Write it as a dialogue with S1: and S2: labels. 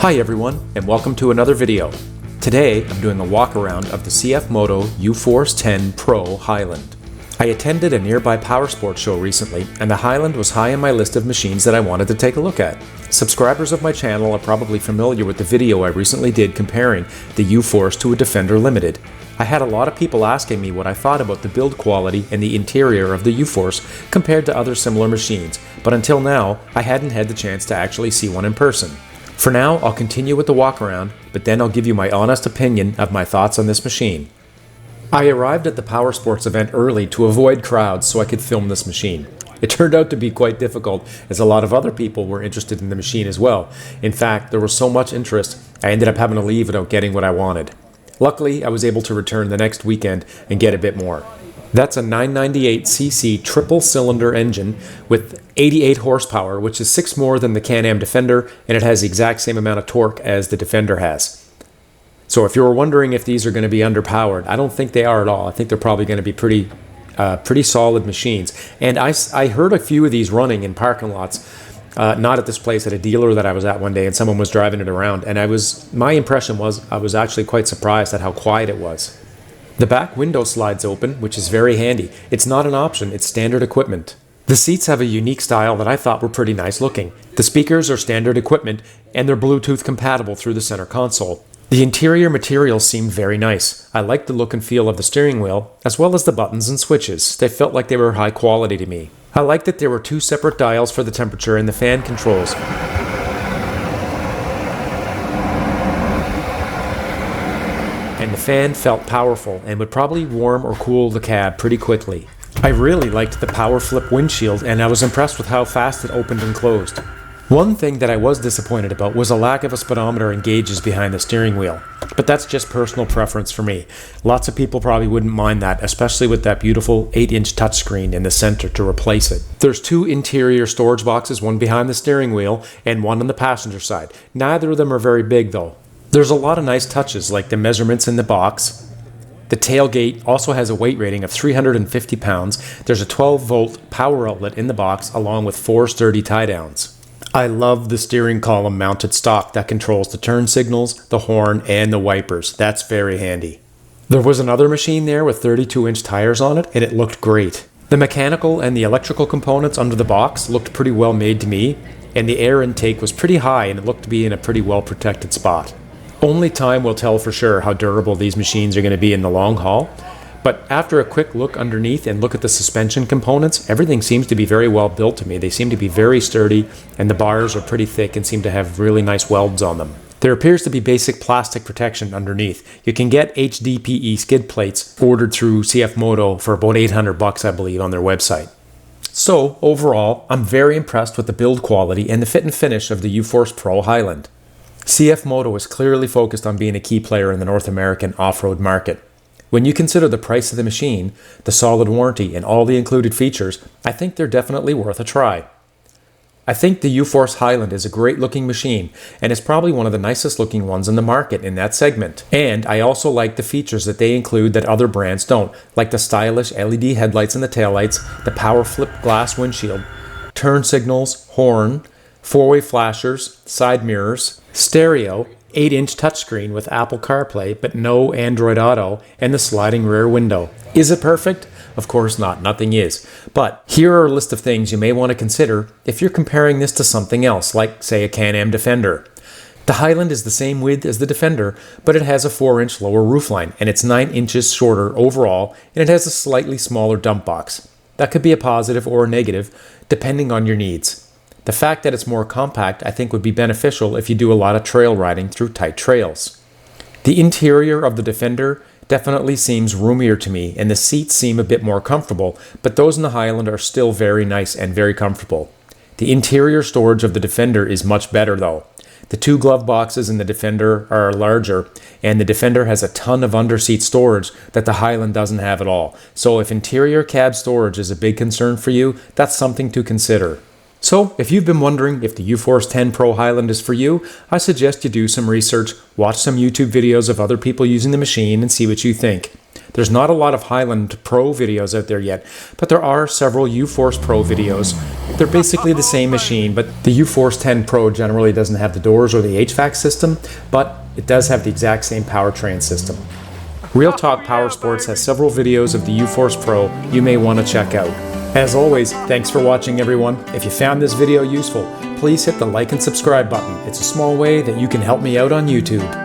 S1: Hi everyone, and welcome to another video. Today I'm doing a walk-around of the CFMOTO UForce U10 Pro Highland. I attended a nearby power sports show recently, and the Highland was high on my list of machines that I wanted to take a look at. Subscribers of my channel are probably familiar with the video I recently did comparing the UForce to a Defender Limited. I had a lot of people asking me what I thought about the build quality and the interior of the UForce compared to other similar machines, but until now, I hadn't had the chance to actually see one in person. For now, I'll continue with the walk around, but then I'll give you my honest opinion of my thoughts on this machine. I arrived at the power sports event early to avoid crowds so I could film this machine. It turned out to be quite difficult, as a lot of other people were interested in the machine as well. In fact, there was so much interest, I ended up having to leave without getting what I wanted. Luckily, I was able to return the next weekend and get a bit more. That's a 998cc triple-cylinder engine with 88 horsepower, which is 6 more than the Can-Am Defender, and it has the exact same amount of torque as the Defender has. So if you were wondering if these are going to be underpowered, I don't think they are at all. I think they're probably going to be pretty solid machines. And I heard a few of these running in parking lots, not at this place, at a dealer that I was at one day, and someone was driving it around, and my impression was I was actually quite surprised at how quiet it was. The back window slides open, which is very handy. It's not an option, it's standard equipment. The seats have a unique style that I thought were pretty nice looking. The speakers are standard equipment, and they're Bluetooth compatible through the center console. The interior materials seemed very nice. I liked the look and feel of the steering wheel, as well as the buttons and switches. They felt like they were high quality to me. I liked that there were 2 separate dials for the temperature and the fan controls. And the fan felt powerful and would probably warm or cool the cab pretty quickly. I really liked the power flip windshield, and I was impressed with how fast it opened and closed. One thing that I was disappointed about was a lack of a speedometer and gauges behind the steering wheel. But that's just personal preference for me. Lots of people probably wouldn't mind that, especially with that beautiful 8-inch touchscreen in the center to replace it. There's 2 interior storage boxes, one behind the steering wheel and one on the passenger side. Neither of them are very big though. There's a lot of nice touches, like the measurements in the box. The tailgate also has a weight rating of 350 pounds. There's a 12-volt power outlet in the box, along with 4 sturdy tie-downs. I love the steering column mounted stock that controls the turn signals, the horn, and the wipers. That's very handy. There was another machine there with 32-inch tires on it, and it looked great. The mechanical and the electrical components under the box looked pretty well made to me, and the air intake was pretty high, and it looked to be in a pretty well protected spot. Only time will tell for sure how durable these machines are going to be in the long haul, but after a quick look underneath and look at the suspension components, everything seems to be very well built to me. They seem to be very sturdy, and the bars are pretty thick and seem to have really nice welds on them. There appears to be basic plastic protection underneath. You can get HDPE skid plates ordered through CFMOTO for about $800, I believe, on their website. So overall, I'm very impressed with the build quality and the fit and finish of the UForce Pro Highland. CFMOTO is clearly focused on being a key player in the North American off-road market. When you consider the price of the machine, the solid warranty, and all the included features, I think they're definitely worth a try. I think the UForce Highland is a great looking machine, and is probably one of the nicest looking ones in the market in that segment. And I also like the features that they include that other brands don't, like the stylish LED headlights in the taillights, the power flip glass windshield, turn signals, horn, 4-way flashers, side mirrors, stereo, 8-inch touchscreen with Apple CarPlay but no Android Auto, and the sliding rear window. Is it perfect? Of course not, nothing is. But here are a list of things you may want to consider if you're comparing this to something else, like say a Can-Am Defender. The Highland is the same width as the Defender, but it has a 4-inch lower roofline, and it's 9 inches shorter overall, and it has a slightly smaller dump box. That could be a positive or a negative, depending on your needs. The fact that it's more compact I think would be beneficial if you do a lot of trail riding through tight trails. The interior of the Defender definitely seems roomier to me, and the seats seem a bit more comfortable, but those in the Highland are still very nice and very comfortable. The interior storage of the Defender is much better though. The 2 glove boxes in the Defender are larger, and the Defender has a ton of underseat storage that the Highland doesn't have at all. So if interior cab storage is a big concern for you, that's something to consider. So, if you've been wondering if the UForce 10 Pro Highland is for you, I suggest you do some research, watch some YouTube videos of other people using the machine, and see what you think. There's not a lot of Highland Pro videos out there yet, but there are several UForce Pro videos. They're basically the same machine, but the UForce 10 Pro generally doesn't have the doors or the HVAC system, but it does have the exact same powertrain system. Real Talk Power Sports has several videos of the UForce Pro you may want to check out. As always, thanks for watching, everyone. If you found this video useful, please hit the like and subscribe button. It's a small way that you can help me out on YouTube.